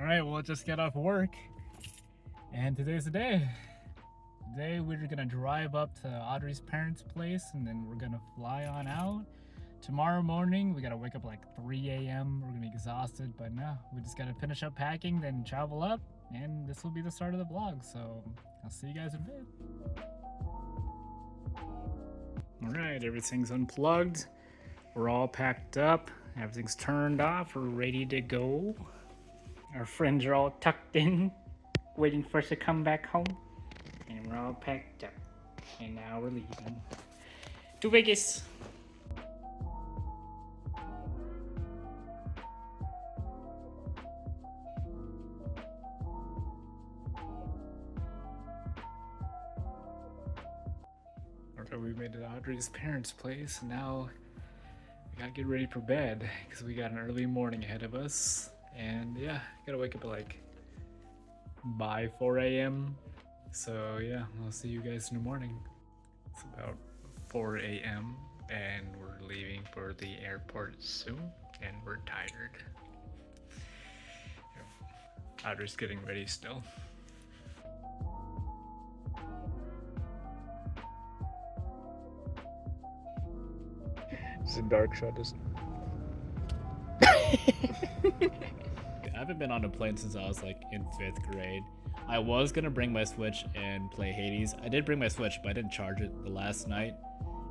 Alright, well, just got off work, and today's the day. Today we're gonna drive up to Audrey's parents' place, and then we're gonna fly on out. Tomorrow morning, we gotta wake up like 3 a.m. We're gonna be exhausted, but no, we just gotta finish up packing, then travel up, and this will be the start of the vlog, so I'll see you guys in a bit. Alright, everything's unplugged. We're all packed up. Everything's turned off. We're ready to go. Our friends are all tucked in, waiting for us to come back home. And we're all packed up. And now we're leaving to Vegas. Okay, we made it to Audrey's parents' place. Now we gotta get ready for bed because we got an early morning ahead of us. And yeah, gotta wake up at like by 4 a.m. So yeah, I'll see you guys in the morning. It's about 4 a.m. and we're leaving for the airport soon, and we're tired. Audrey's getting ready still. It's a dark shot, isn't it? I haven't been on a plane since I was like in 5th grade. I was gonna bring my Switch and play Hades. I did bring my Switch, but I didn't charge it the last night,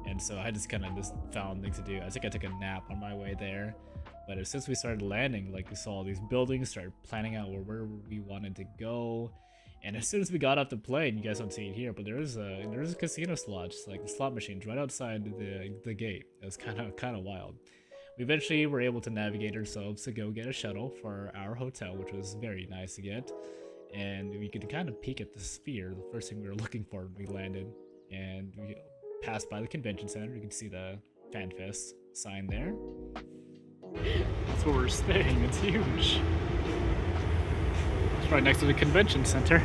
and so I just kind of found things to do. I think I took a nap on my way there, but since we started landing, like we saw all these buildings, started planning out where we wanted to go, and as soon as we got off the plane, you guys don't see it here, but there's a casino slots, like the slot machines, right outside the gate. It was kind of wild. We eventually were able to navigate ourselves to go get a shuttle for our hotel, which was very nice to get. And we could kind of peek at the sphere, the first thing we were looking for when we landed. And we passed by the convention center. You can see the FanFest sign there. That's where we're staying. It's huge. It's right next to the convention center.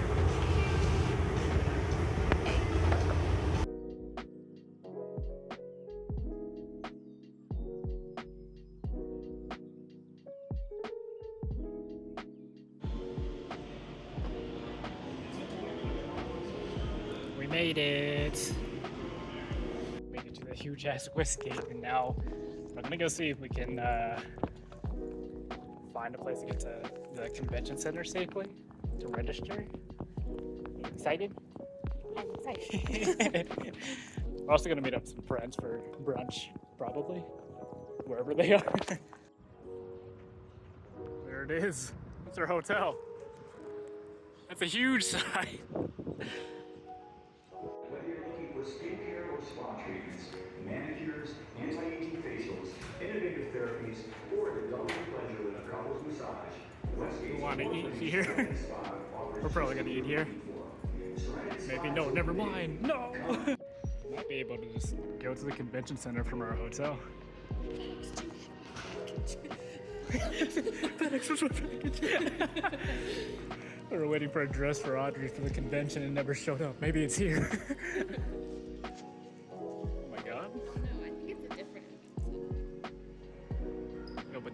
Made it. Made it to the huge ass Westgate, and now we're gonna go see if we can find a place to get to the convention center safely to register. Excited? I'm excited. We're also gonna meet up some friends for brunch, probably, wherever they are. There it is. It's our hotel. That's a huge sign. Skincare or spa treatments, manicures, anti-aging facials, innovative therapies, or the double pleasure of a couple's massage. We want to eat here. We're probably gonna eat here. Maybe no, never mind. No! Might be able to just go to the convention center from our hotel. FedEx was We were waiting for a dress for Audrey for the convention and never showed up. Maybe it's here.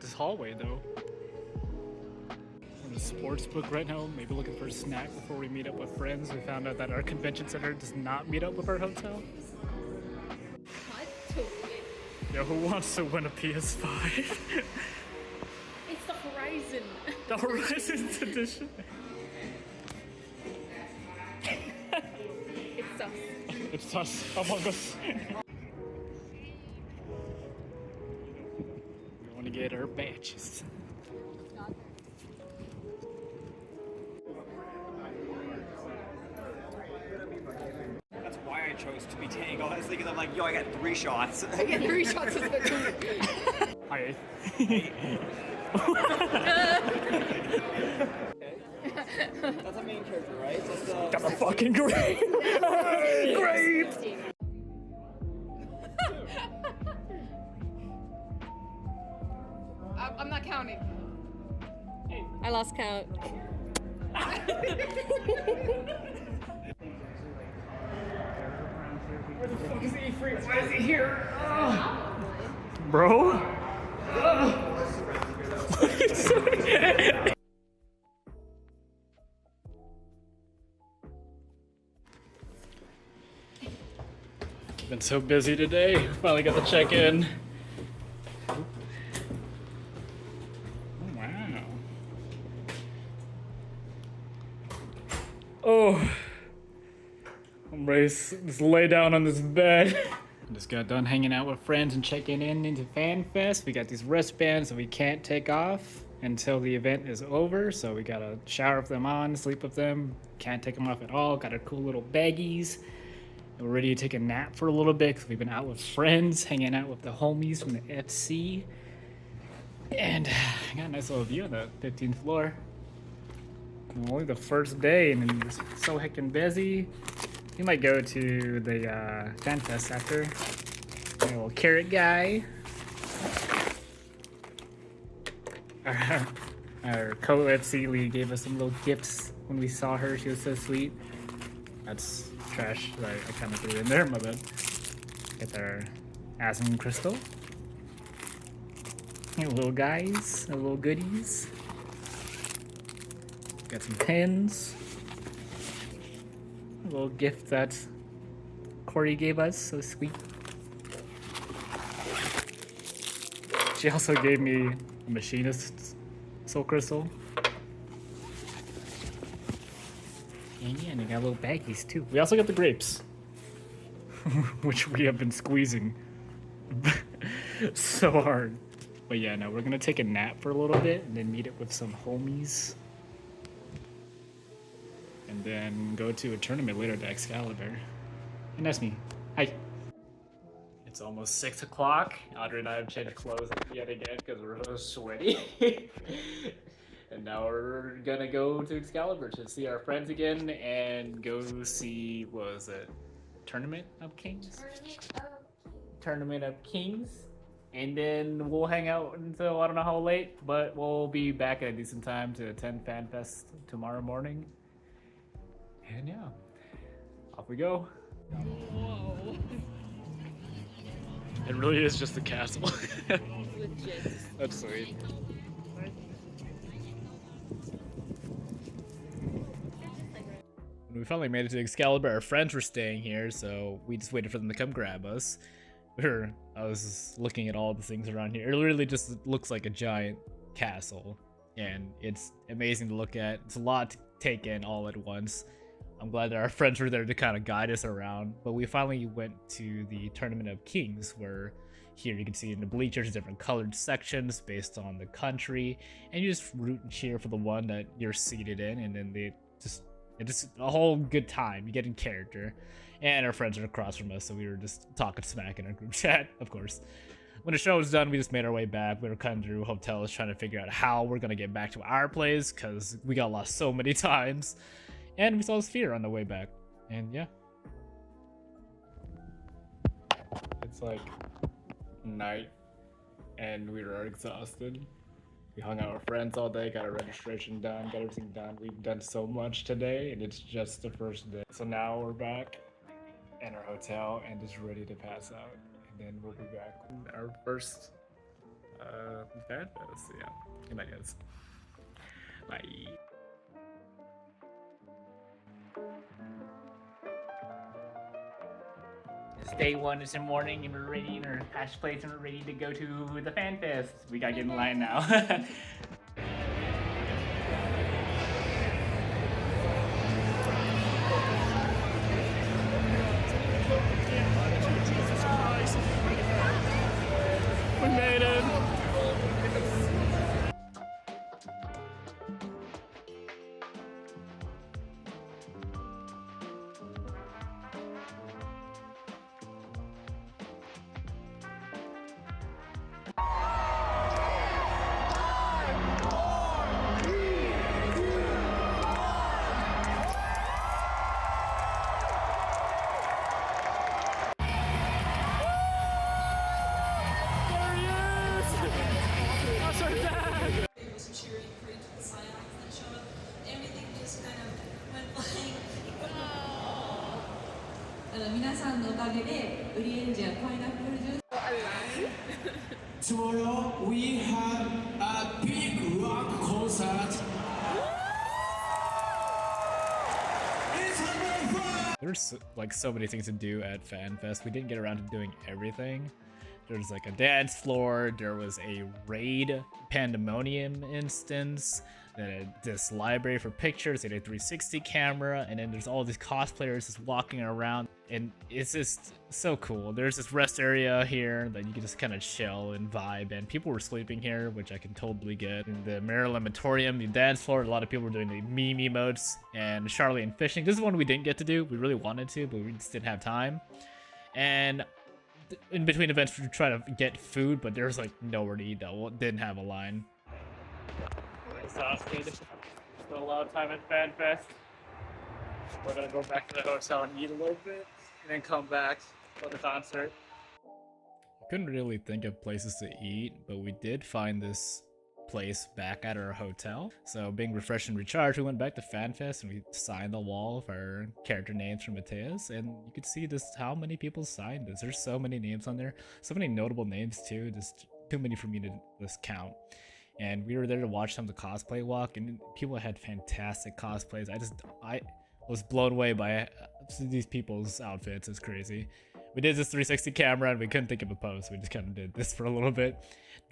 This hallway though. We're in a sports book right now, maybe looking for a snack before we meet up with friends. We found out that our convention center does not meet up with our hotel. Yo, who wants to win a PS5? It's the Horizon. The Horizon edition. It's us. It's us, among us. To get our badges. That's why I chose to be Tango. I was thinking, I'm like, yo, I got 3 shots. I get 3 shots as the two. Hi. That's a main character, right? That's a fucking great. Great. I'm not counting. I lost count. Where the fuck is E3? Why is he here? Bro? Been so busy today. Finally got the check-in. Oh, wow. Oh. I'm ready to just lay down on this bed. I just got done hanging out with friends and checking in into FanFest. We got these wristbands that we can't take off until the event is over. So we gotta shower with them on, sleep with them. Can't take them off at all. Got our cool little baggies. We're ready to take a nap for a little bit because we've been out with friends, hanging out with the homies from the FC. And I got a nice little view on the 15th floor. Only the first day and then just so heckin' busy. We might go to the FanFest after. A little carrot guy. Our co-FC Lee gave us some little gifts when we saw her. She was so sweet. That's trash that I kind of threw in there, my bad. Get our Asm crystal. Hey, little guys, the little goodies. Got some pins. A little gift that Corey gave us, so sweet. She also gave me a machinist soul crystal. And we got little baggies too. We also got the grapes, which we have been squeezing so hard. But yeah, no, we're gonna take a nap for a little bit and then meet up with some homies. And then go to a tournament later to Excalibur. And that's me. Hi. It's almost 6 o'clock. Audrey and I have changed clothes yet again because we're so sweaty. And now we're gonna go to Excalibur to see our friends again and go see, what was it? Tournament of Kings? Tournament of Kings. And then we'll hang out until I don't know how late, but we'll be back at a decent time to attend FanFest tomorrow morning. And yeah, off we go. Whoa. It really is just a castle. Legit. That's sweet. When we finally made it to Excalibur, our friends were staying here, so we just waited for them to come grab us. I was looking at all the things around here. It literally just looks like a giant castle, and it's amazing to look at. It's a lot to take in all at once. I'm glad that our friends were there to kind of guide us around, but we finally went to the Tournament of Kings, where here you can see in the bleachers different colored sections based on the country, and you just root and cheer for the one that you're seated in, and then it's just a whole good time. You get in character, and our friends are across from us, so we were just talking smack in our group chat, of course. When the show was done, we just made our way back. We were cutting through hotels trying to figure out how we're gonna get back to our place, because we got lost so many times. And we saw the sphere on the way back. And yeah. It's like night and we were exhausted. We hung out with friends all day, got our registration done, got everything done. We've done so much today and it's just the first day. So now we're back in our hotel and just ready to pass out. And then we'll be back with our first FanFest. Yeah. Good night, guys. Bye. It's day one, it's in the morning, and we're ready in our patch plates and we're ready to go to the FanFest. We gotta get in line now. We made it! Tomorrow we have a big rock concert. It's 105! There's like so many things to do at FanFest. We didn't get around to doing everything. There's like a dance floor. There was a raid pandemonium instance. Then this library for pictures. They had a 360 camera, and then there's all these cosplayers just walking around, and it's just so cool. There's this rest area here that you can just kind of chill and vibe, and people were sleeping here, which I can totally get. In the Maryland-matorium, the dance floor, a lot of people were doing the meme emotes and Charlie and fishing. This is one we didn't get to do. We really wanted to, but we just didn't have time. And in between events, we try to get food, but there's like nowhere to eat though. Didn't have a line. Exhausted. Still a lot of time at FanFest. We're gonna go back to the hotel and eat a little bit, and then come back for the concert. I couldn't really think of places to eat, but we did find this place back at our hotel. So being refreshed and recharged, we went back to FanFest and we signed the wall of our character names from Mateus, and you could see just how many people signed this. There's so many names on there, so many notable names too, just too many for me to just count. And we were there to watch some of the cosplay walk, and people had fantastic cosplays. I was blown away by these people's outfits. It's crazy. We did this 360 camera and we couldn't think of a pose, so we just kind of did this for a little bit.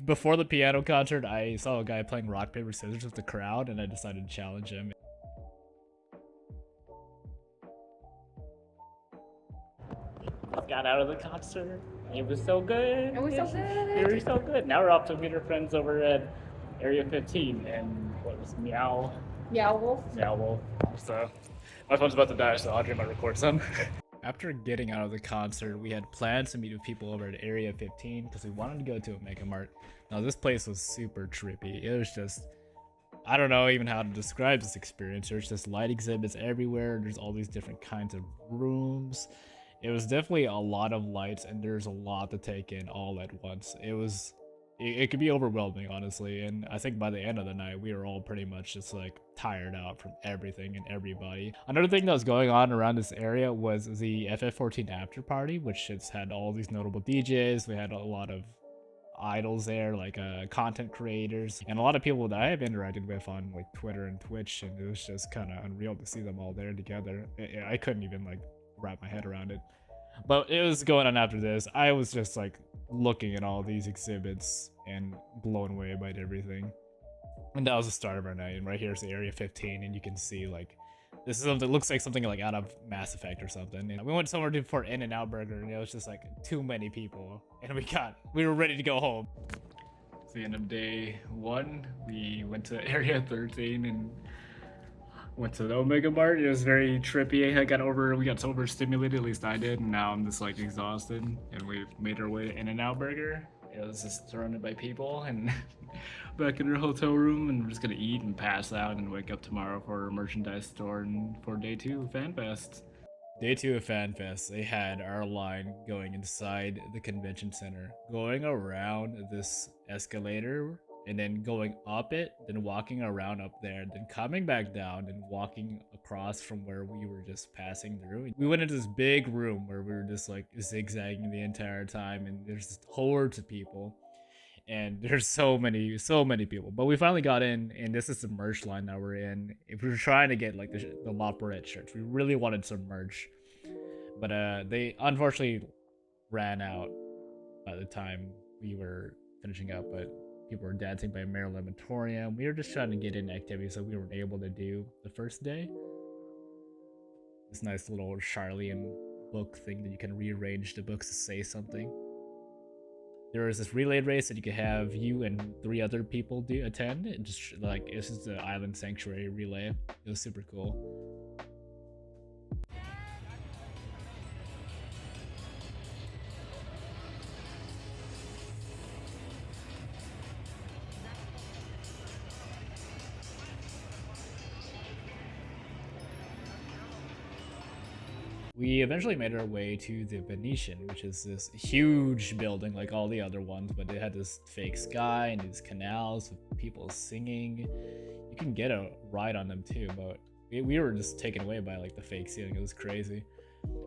Before the piano concert, I saw a guy playing rock, paper, scissors with the crowd, and I decided to challenge him. Got out of the concert. It was so good. It was so good. It was so good. Now we're off to meet our friends over at Area 15 and what was Meow Wolf. So my phone's about to die, so Audrey might record some. After getting out of the concert, we had plans to meet with people over at Area 15 because we wanted to go to a Mega Mart. Now this place was super trippy. It was just, I don't know even how to describe this experience. There's just light exhibits everywhere. There's all these different kinds of rooms. It was definitely a lot of lights, and there's a lot to take in all at once. It could be overwhelming, honestly, and I think by the end of the night, we were all pretty much just like tired out from everything and everybody. Another thing that was going on around this area was the FF14 after party, which has had all these notable DJs. We had a lot of idols there, like content creators, and a lot of people that I have interacted with on like Twitter and Twitch, and it was just kind of unreal to see them all there together. I couldn't even like wrap my head around it. But it was going on after this. I was just like looking at all these exhibits and blown away by everything. And that was the start of our night. And right here's the Area 15, and you can see like this is something, looks like something like out of Mass Effect or something. And we went somewhere for In-N-Out Burger, and it was just like too many people, and we were ready to go home. It's the end of day 1. We went to Area 13 and went to the Omega Mart. It was very trippy. We got overstimulated, at least I did, and now I'm just like exhausted. And we made our way to In-N-Out Burger. It was just surrounded by people, and back in our hotel room, and we're just gonna eat and pass out and wake up tomorrow for a merchandise store and for day 2 of FanFest. Day 2 of FanFest, they had our line going inside the convention center, going around this escalator, and then going up it, then walking around up there, then coming back down and walking across from where we were just passing through. We went into this big room where we were just like zigzagging the entire time, and there's just hordes of people, and there's so many people. But we finally got in, and this is the merch line that we're in. If we were trying to get like the Loporette shirts, we really wanted some merch, but they unfortunately ran out by the time we were finishing up. But people were dancing by Maryland-matorium. We were just trying to get in activities that we weren't able to do the first day. This nice little Charlian book thing that you can rearrange the books to say something. There was this relay race that you could have you and 3 other people attend. And just like, this is the Island Sanctuary relay. It was super cool. We eventually made our way to the Venetian, which is this huge building like all the other ones, but it had this fake sky and these canals with people singing. You can get a ride on them too, but we were just taken away by like the fake ceiling. It was crazy.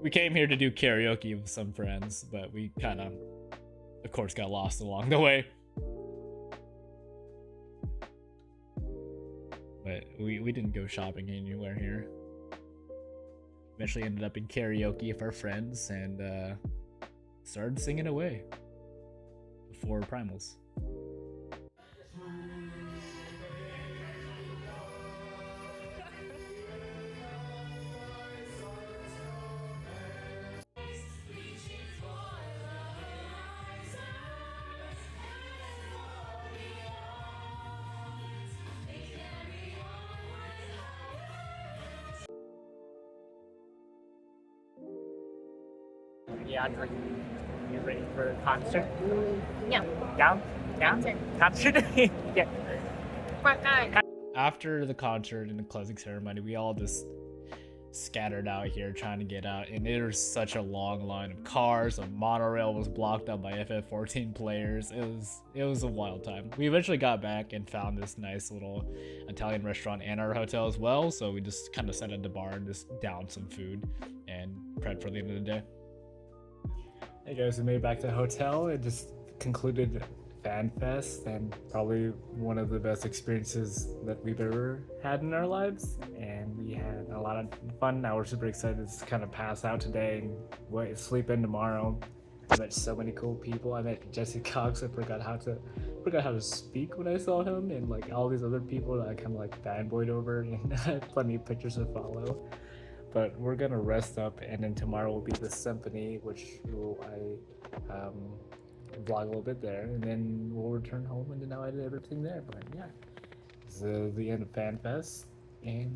We came here to do karaoke with some friends, but we kind of course, got lost along the way. But we didn't go shopping anywhere here. Eventually ended up in karaoke with our friends and started singing away before primals. Yeah, you ready for the concert? No. Down? Concert? Yeah. After the concert and the closing ceremony, we all just scattered out here trying to get out, and there was such a long line of cars. The monorail was blocked up by FF14 players. It was a wild time. We eventually got back and found this nice little Italian restaurant and our hotel as well, so we just kind of sat at the bar and just downed some food and prepped for the end of the day. Hey guys, we made it back to the hotel. It just concluded FanFest, and probably one of the best experiences that we've ever had in our lives. And we had a lot of fun. Now we're super excited to kind of pass out today and sleep in tomorrow. I met so many cool people. I met Jesse Cox. I forgot how to speak when I saw him, and like all these other people that I kind of like fanboyed over, and I have plenty of pictures to follow. But we're gonna rest up, and then tomorrow will be the symphony, which I vlog a little bit there, and then we'll return home, and then I'll edit everything there. But yeah, it's the end of FanFest, and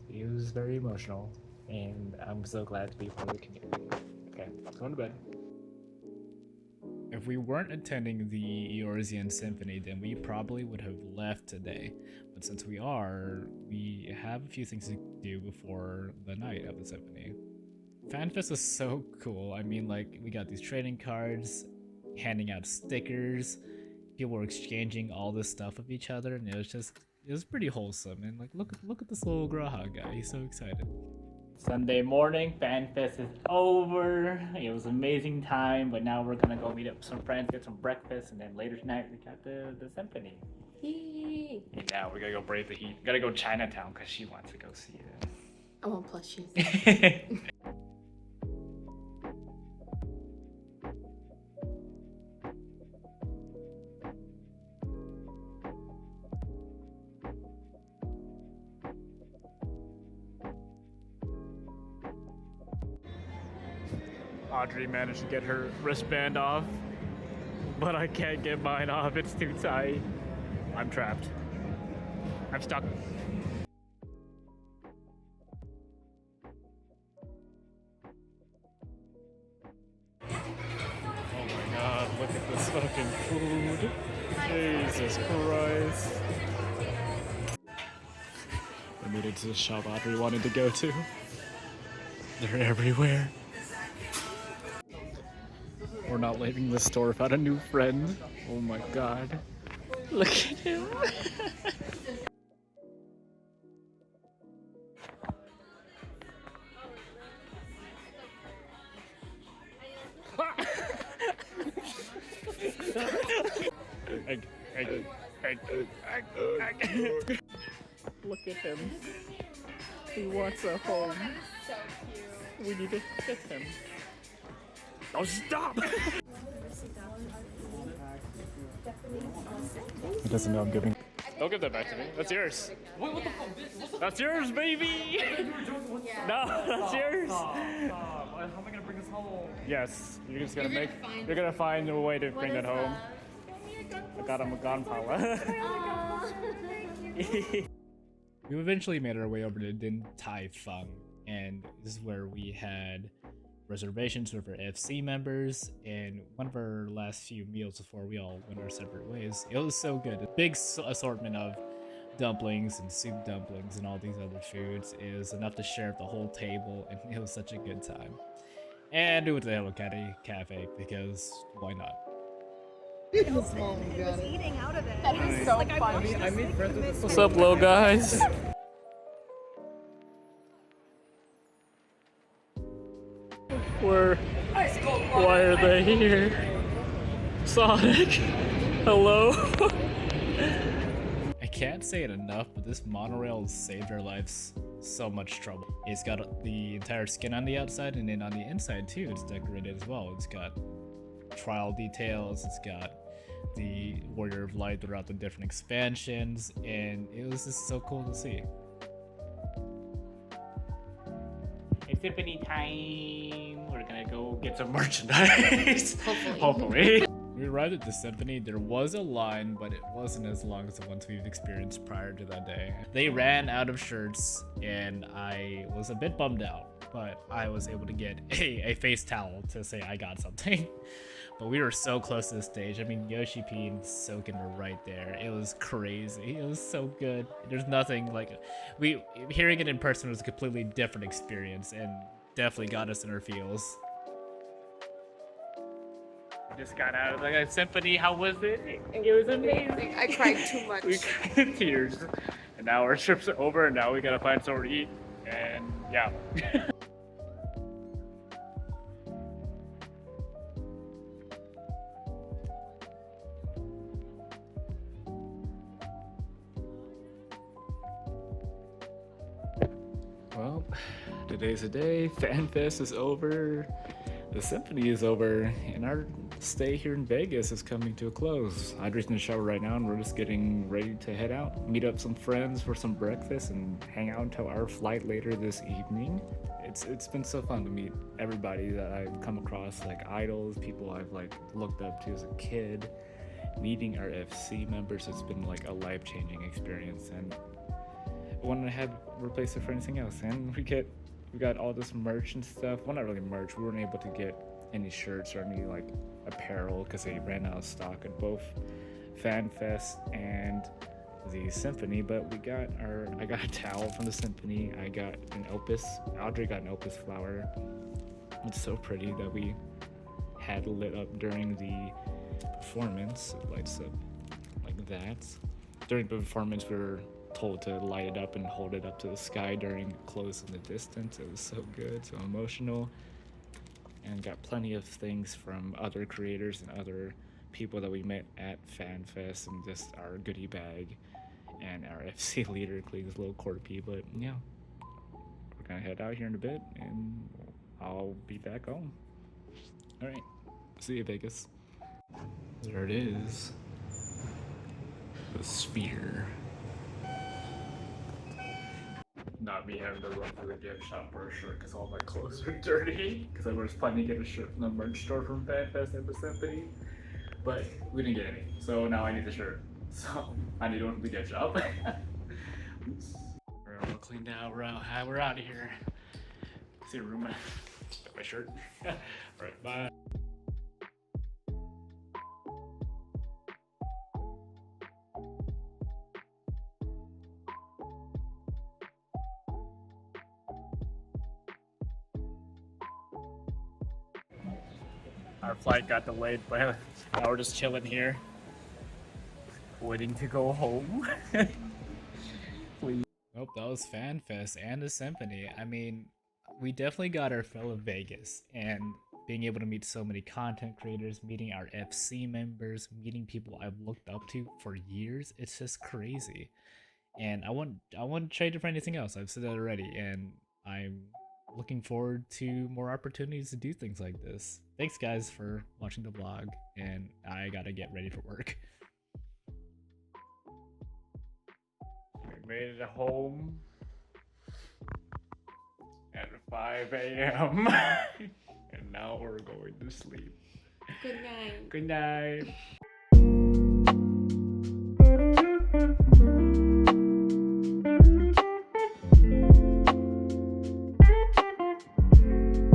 it was very emotional, and I'm so glad to be part of the community. Okay, I'm going to bed. If we weren't attending the Eorzean Symphony, then we probably would have left today. But since we are, we have a few things to do before the night of the symphony. FanFest was so cool. I mean, like, we got these trading cards, handing out stickers, people were exchanging all this stuff with each other, and it was pretty wholesome. And like, look at this little Graha guy, he's so excited. Sunday morning, FanFest is over. It was an amazing time, but now we're gonna go meet up with some friends, get some breakfast, and then later tonight we got the symphony. Yay. And now we gotta go brave the heat. Gotta go Chinatown because she wants to go see it. I want plushies. Audrey managed to get her wristband off, but I can't get mine off. It's too tight. I'm trapped. I'm stuck. Oh my god, look at this fucking food. Jesus Christ. I made it to the shop Audrey wanted to go to. They're everywhere. We're not leaving the store without a new friend. Oh my god. Look at him. Look at him. He wants a home. So cute. We need to hit him. Oh, stop! He doesn't know I'm giving. Don't give that back to me. That's yours. Wait, what the fuck? That's yours, baby! No, that's yours! How am I gonna bring this home? Yes, you're just gonna you're gonna find a way to bring it home. I got him a gunpowder. We eventually made our way over to Din Tai Fung, and this is where we had reservations with our FC members, and one of our last few meals before we all went our separate ways. It was so good. A big assortment of dumplings and soup dumplings and all these other foods. It was enough to share at the whole table, and it was such a good time. And we went to the Hello Kitty Cafe because why not? Eating out of it. That is so funny. I made friends with this. What's up, little guys? Why are they here? Sonic, hello? I can't say it enough, but this monorail has saved our lives so much trouble. It's got the entire skin on the outside, and then on the inside too, it's decorated as well. It's got trial details, it's got the Warrior of Light throughout the different expansions, and it was just so cool to see. It's Symphony time. We're gonna go get some merchandise. Hopefully. We arrived at the Symphony. There was a line, but it wasn't as long as the ones we've experienced prior to that day. They ran out of shirts, and I was a bit bummed out, but I was able to get a face towel to say I got something. But we were so close to the stage. I mean, Yoshi P and Soken were right there. It was crazy. It was so good. There's nothing like hearing it in person was a completely different experience, and definitely got us in our feels. Just got out of the Symphony. How was it? It was amazing. I cried too much. We cried in tears. And now our trips are over, and now we gotta find somewhere to eat. And yeah. Well, today's the day. FanFest is over. The Symphony is over, and our stay here in Vegas is coming to a close. I'm just in the shower right now, and we're just getting ready to head out, meet up some friends for some breakfast, and hang out until our flight later this evening. It's been so fun to meet everybody that I've come across, like idols, people I've like looked up to as a kid. Meeting our FC members has been like a life-changing experience, and I wouldn't have replaced it for anything else. And we got all this merch and stuff. Well, not really merch. We weren't able to get any shirts or any like apparel because they ran out of stock at both FanFest and the Symphony. But I got a towel from the Symphony. I got an Opus. Audrey got an Opus flower. It's so pretty that we had lit up during the performance. It lights up like that. During the performance, we were told to light it up and hold it up to the sky during close in the distance. It was so good, so emotional, and got plenty of things from other creators and other people that we met at FanFest, and just our goodie bag and our FC leader Cleve's little Corpy. But yeah, we're gonna head out here in a bit, and I'll be back home. All right, see you, Vegas. There it is, the sphere. Not me having to run to the gift shop for a shirt because all my clothes are dirty. Because I was planning to get a shirt from the merch store from FanFest and the Symphony, but we didn't get any. So now I need the shirt. So I need to go to the gift shop. Oops. We're all cleaned out. We're out of here. See you, room. Got my shirt. All right, bye. Our flight got delayed, but now we're just chilling here, waiting to go home. Please. Nope, that was FanFest and the Symphony. I mean, we definitely got our fill of Vegas, and being able to meet so many content creators, meeting our FC members, meeting people I've looked up to for years, it's just crazy. And I wouldn't trade it for anything else. I've said that already, and I'm looking forward to more opportunities to do things like this. Thanks guys for watching the vlog, and I gotta get ready for work. We made it home at 5 a.m. and now we're going to sleep. Good night. Good night.